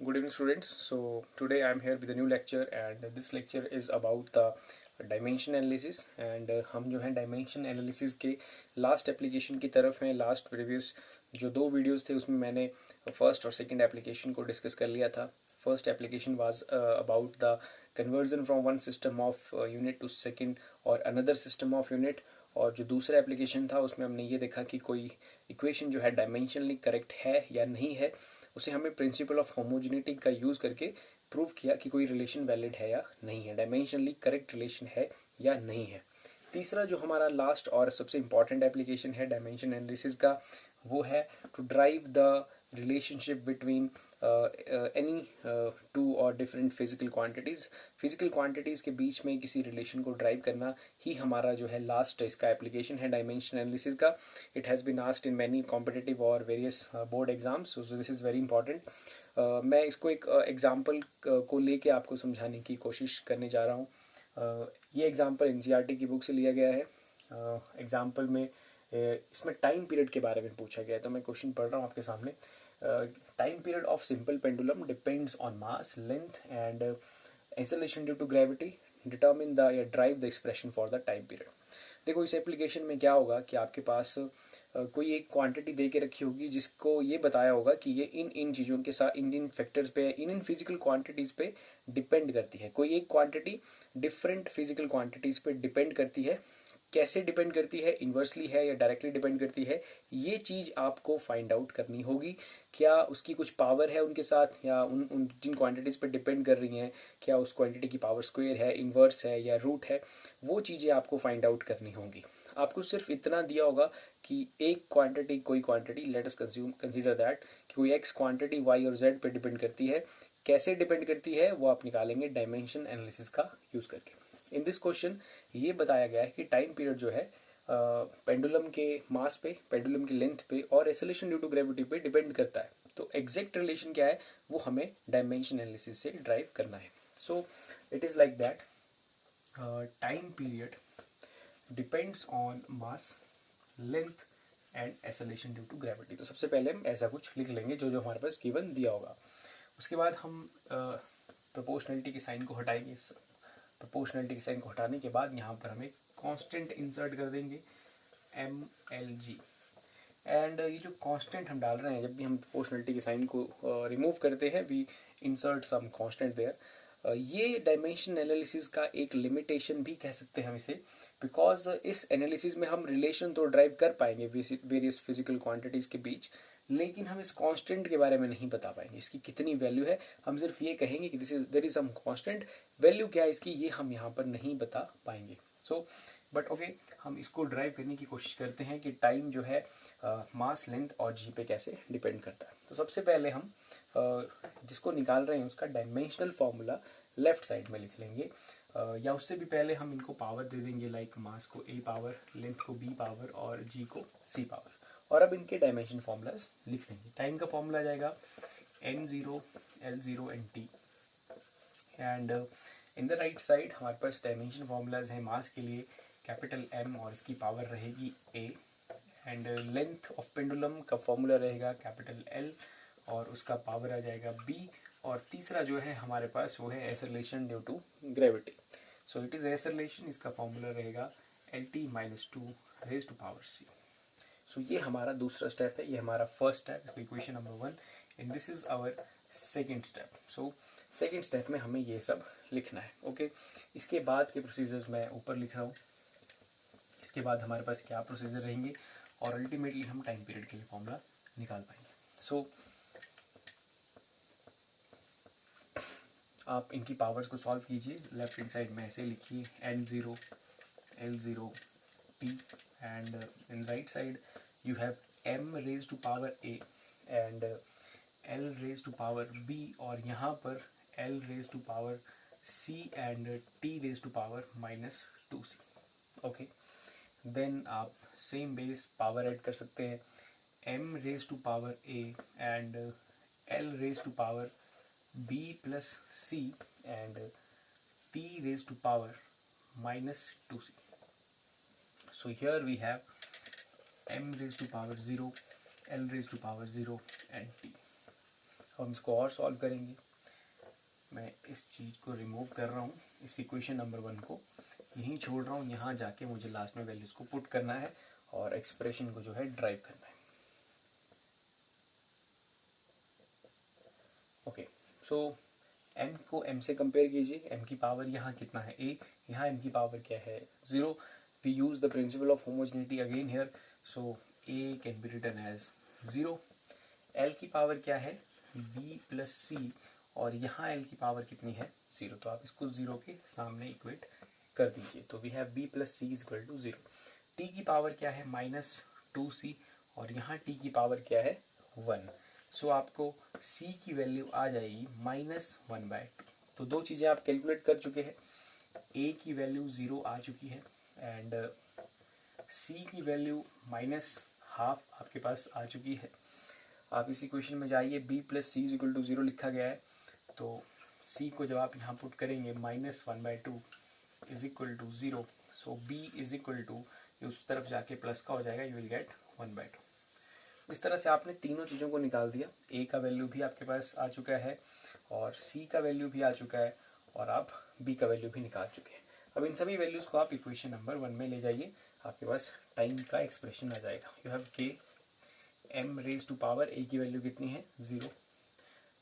good evening students. So today I am here with a new lecture and this lecture is about the dimension analysis and हम जो है dimension analysis के last application की तरफ हैं. Last previous जो दो वीडियोस थे उसमें मैंने फर्स्ट और सेकंड एप्लीकेशन को डिस्कस कर लिया था. First application was about the conversion from one system of unit to second और अनदर सिस्टम ऑफ यूनिट. और जो दूसरा एप्लीकेशन था उसमें हमने ये देखा कि कोई इक्वेशन जो है डायमेंशनली करेक्ट है या नहीं है, उसे हमें प्रिंसिपल ऑफ होमोजेनिटी का यूज़ करके प्रूव किया कि कोई रिलेशन वैलिड है या नहीं है, डायमेंशनली करेक्ट रिलेशन है या नहीं है. तीसरा जो हमारा लास्ट और सबसे इंपॉर्टेंट एप्लीकेशन है डायमेंशन एनालिसिस का, वो है to derive the relationship between any two और different physical quantities. Physical quantities के बीच में किसी रिलेशन को ड्राइव करना ही हमारा जो है लास्ट इसका एप्लीकेशन है डायमेंशन एनालिसिस का. It has been asked in many competitive और various board exams, so this is very important. मैं इसको एक एग्जाम्पल को लेके आपको समझाने की कोशिश करने जा रहा हूँ. ये एग्जाम्पल एनसीईआरटी की बुक से लिया गया है. एग्जाम्पल में इसमें टाइम पीरियड के बारे में पूछा गया है, तो मैं क्वेश्चन पढ़ रहा हूँ आपके सामने. Time period of simple pendulum depends on mass, length and acceleration due to gravity. Determine the या derive the expression for the time period. देखो इस एप्लीकेशन में क्या होगा कि आपके पास कोई एक क्वांटिटी दे के रखी होगी जिसको ये बताया होगा कि ये इन इन चीज़ों के साथ इन इन फैक्टर्स पे इन इन फिजिकल क्वांटिटीज़ पे डिपेंड करती है. कोई एक क्वांटिटी डिफरेंट फिजिकल क्वांटिटीज़ पे डिपेंड करती है. कैसे डिपेंड करती है, इन्वर्सली है या डायरेक्टली डिपेंड करती है, ये चीज़ आपको फाइंड आउट करनी होगी. क्या उसकी कुछ पावर है उनके साथ, या उन उन जिन क्वांटिटीज़ पे डिपेंड कर रही हैं क्या उस क्वांटिटी की पावर स्क्वायर है, इन्वर्स है या रूट है, वो चीज़ें आपको फाइंड आउट करनी होंगी. आपको सिर्फ इतना दिया होगा कि एक क्वांटिटी, कोई quantity, let us consider that कि कोई एक्स क्वांटिटी वाई और जेड पे डिपेंड करती है. कैसे डिपेंड करती है वो आप निकालेंगे डायमेंशन एनालिसिस का यूज़ करके. इन दिस क्वेश्चन ये बताया गया है कि टाइम पीरियड जो है पेंडुलम के मास पे, पेंडुलम की लेंथ पे और एक्सेलरेशन ड्यू टू ग्रेविटी पे डिपेंड करता है. तो एग्जैक्ट रिलेशन क्या है वो हमें डायमेंशन एनालिसिस से ड्राइव करना है. So it is like that. Time period depends on mass, length and acceleration due to gravity. तो सबसे पहले हम ऐसा कुछ लिख लेंगे जो जो हमारे पास गिवन दिया होगा. उसके बाद हम प्रोपोर्शनलिटी के साइन को हटाएंगे. प्रोपोर्शनलिटी के साइन को हटाने के बाद यहाँ पर हम एक कांस्टेंट इंसर्ट कर देंगे, एम एल जी. एंड ये जो कांस्टेंट हम डाल रहे हैं, जब भी हम प्रोपोर्शनलिटी के साइन को रिमूव करते हैं, we insert some constant there. ये डायमेंशन एनालिसिस का एक लिमिटेशन भी कह सकते हैं हम इसे, बिकॉज इस एनालिसिस में हम रिलेशन तो ड्राइव कर पाएंगे वेरियस फिजिकल क्वांटिटीज के बीच, लेकिन हम इस कांस्टेंट के बारे में नहीं बता पाएंगे इसकी कितनी वैल्यू है. हम सिर्फ ये कहेंगे कि this is there is some constant. Value क्या है इसकी ये हम यहाँ पर नहीं बता पाएंगे. सो बट ओके, हम इसको ड्राइव करने की कोशिश करते हैं कि टाइम जो है मास, लेंथ और जी पे कैसे डिपेंड करता है. तो सबसे पहले हम जिसको निकाल रहे हैं उसका डायमेंशनल फॉर्मूला लेफ्ट साइड में लिख लेंगे. या उससे भी पहले हम इनको पावर दे देंगे, लाइक मास को ए पावर, लेंथ को बी पावर और जी को सी पावर. और अब इनके डायमेंशन फॉर्मूलाज लिख लेंगे. टाइम का फॉर्मूला जाएगा n0, l0 and t. And in the right side हमारे पास डायमेंशन फॉर्मूलाज हैं. मास के लिए कैपिटल M और इसकी पावर रहेगी a. And length of pendulum का फॉर्मूला रहेगा कैपिटल L और उसका पावर आ जाएगा b. और तीसरा जो है हमारे पास वो है acceleration due to gravity. So it is acceleration, इसका फॉर्मूला रहेगा LT-2 raise to power c. So ये हमारा दूसरा स्टेप है, ये हमारा फर्स्ट स्टेप, इसको equation number 1. And this is our second step. So second step में हमें ये सब लिखना है. ओके, इसके बाद के प्रोसीजर्स मैं ऊपर लिख रहा हूँ. इसके बाद हमारे पास क्या प्रोसीजर रहेंगे और अल्टीमेटली हम टाइम पीरियड के लिए फॉर्मूला निकाल पाएंगे. सो आप इनकी पावर्स को सॉल्व कीजिए. लेफ्ट हैंड साइड में ऐसे लिखिए n0, l0, t. And in right side you have m raised to power a and l raised to power b, और यहाँ पर l raised to power c and t raised to power -2c. Okay, then आप same base power add कर सकते हैं. m raised to power a and l raised to power b plus c and t raised to power -2c. So here we have m raised to power 0, l raised to power 0 and t. हम इसको और solve करेंगे। मैं इस चीज़ को remove कर रहा हूँ, इस इक्वेशन नंबर 1 को यहीं छोड़ रहा हूँ, यहाँ जाके मुझे लास्ट में वैल्यूज़ को पुट करना है और एक्सप्रेशन को जो है ड्राइव करना है। ओके, सो m को m से कंपेयर कीजिए। m की पावर यहाँ कितना है, a, यहाँ m की पावर क्या है, 0। We use the principle of homogeneity again here, so a can be written as 0। l की पावर क्या है, b प्लस सी, और यहाँ l की पावर कितनी है, 0, तो आप इसको 0 के सामने इक्वेट कर दीजिए। तो we have b plus C is equal to 0। t की पावर क्या है, -2c, और यहाँ t की पावर क्या है, 1। सो आपको c की वैल्यू आ जाएगी -1/2। तो दो चीज़ें आप कैलकुलेट कर चुके हैं, a की वैल्यू 0 आ चुकी है एंड c की वैल्यू -12 आपके पास आ चुकी है। आप इस इक्वेशन में जाइए, b plus C is equal to 0 लिखा गया है, तो c को जब आप यहाँ पुट करेंगे -1/2 is equal to 0, so b is equal to, उस तरफ जाके प्लस का हो जाएगा, यू विल गेट 1/2। इस तरह से आपने तीनों चीज़ों को निकाल दिया। a का वैल्यू भी आपके पास आ चुका है और c का वैल्यू भी आ चुका है और आप b का वैल्यू भी निकाल चुके हैं। अब इन सभी वैल्यूज़ को आप इक्वेशन नंबर 1 में ले जाइए, आपके पास टाइम का एक्सप्रेशन आ जाएगा। You have k m raise to power a की वैल्यू कितनी है, 0,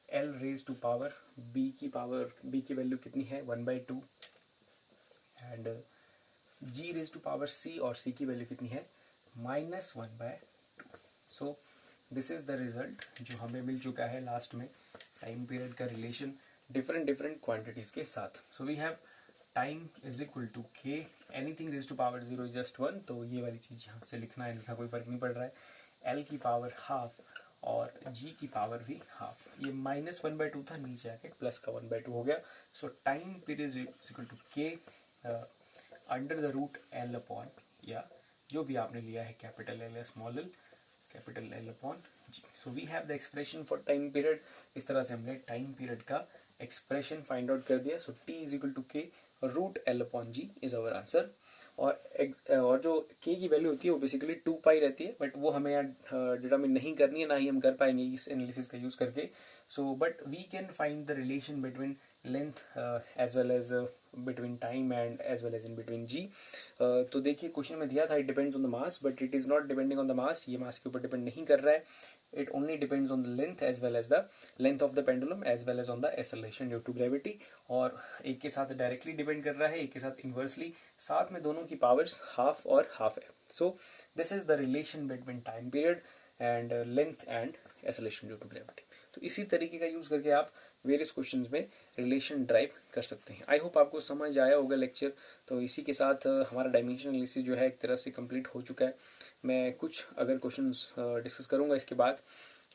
l raise to power b की वैल्यू कितनी है, 1/2, and g raise to power c, और c की वैल्यू कितनी है, -1/2। So this is the result जो हमें मिल चुका है लास्ट में, टाइम पीरियड का रिलेशन डिफरेंट क्वांटिटीज के साथ। So we have time is equal to k, anything raise to power 0 is just 1, तो ये वाली चीज यहाँ से लिखना है, लिखना कोई फर्क नहीं पड़ रहा है। l की पावर हाफ और g की पावर भी हाफ, ये -1/2 था, नीचे आके प्लस का 1/2 हो गया। So time period is equal to k under the root l upon, या जो भी आपने लिया है, कैपिटल L या small l, capital L upon g। So we have the expression for time period. इस तरह से हमने टाइम पीरियड का एक्सप्रेशन फाइंड आउट कर दिया। So t is equal to k root L upon g is our answer. और जो k की वैल्यू होती है वो बेसिकली 2π रहती है, बट वो हमें यहाँ डिटरमिन नहीं करनी है, ना ही हम कर पाएंगे इस एनालिसिस का यूज़ करके। So but we can find the relation between length as well as between time and as well as in between g। तो देखिए क्वेश्चन में दिया था it depends on the mass, but it is not depending on the mass, ये mass के ऊपर depend नहीं कर रहा है। It only depends on the length as well as the length of the pendulum as well as on the acceleration due to gravity। और एक के साथ डायरेक्टली डिपेंड कर रहा है, एक के साथ इन्वर्सली, साथ में दोनों की पावर्स हाफ और हाफ है। So this is the relation between time period and length and acceleration due to gravity. तो इसी तरीके का यूज करके आप वेरियस क्वेश्चंस में रिलेशन ड्राइव कर सकते हैं। आई होप आपको समझ आया होगा लेक्चर। तो इसी के साथ हमारा डायमेंशन एनालिसिस जो है एक तरह से कंप्लीट हो चुका है। मैं कुछ अगर क्वेश्चंस डिस्कस करूंगा इसके बाद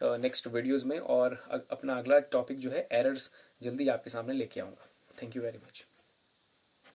नेक्स्ट वीडियोस में, और अपना अगला टॉपिक जो है एरर्स जल्दी आपके सामने लेके आऊँगा। Thank you very much.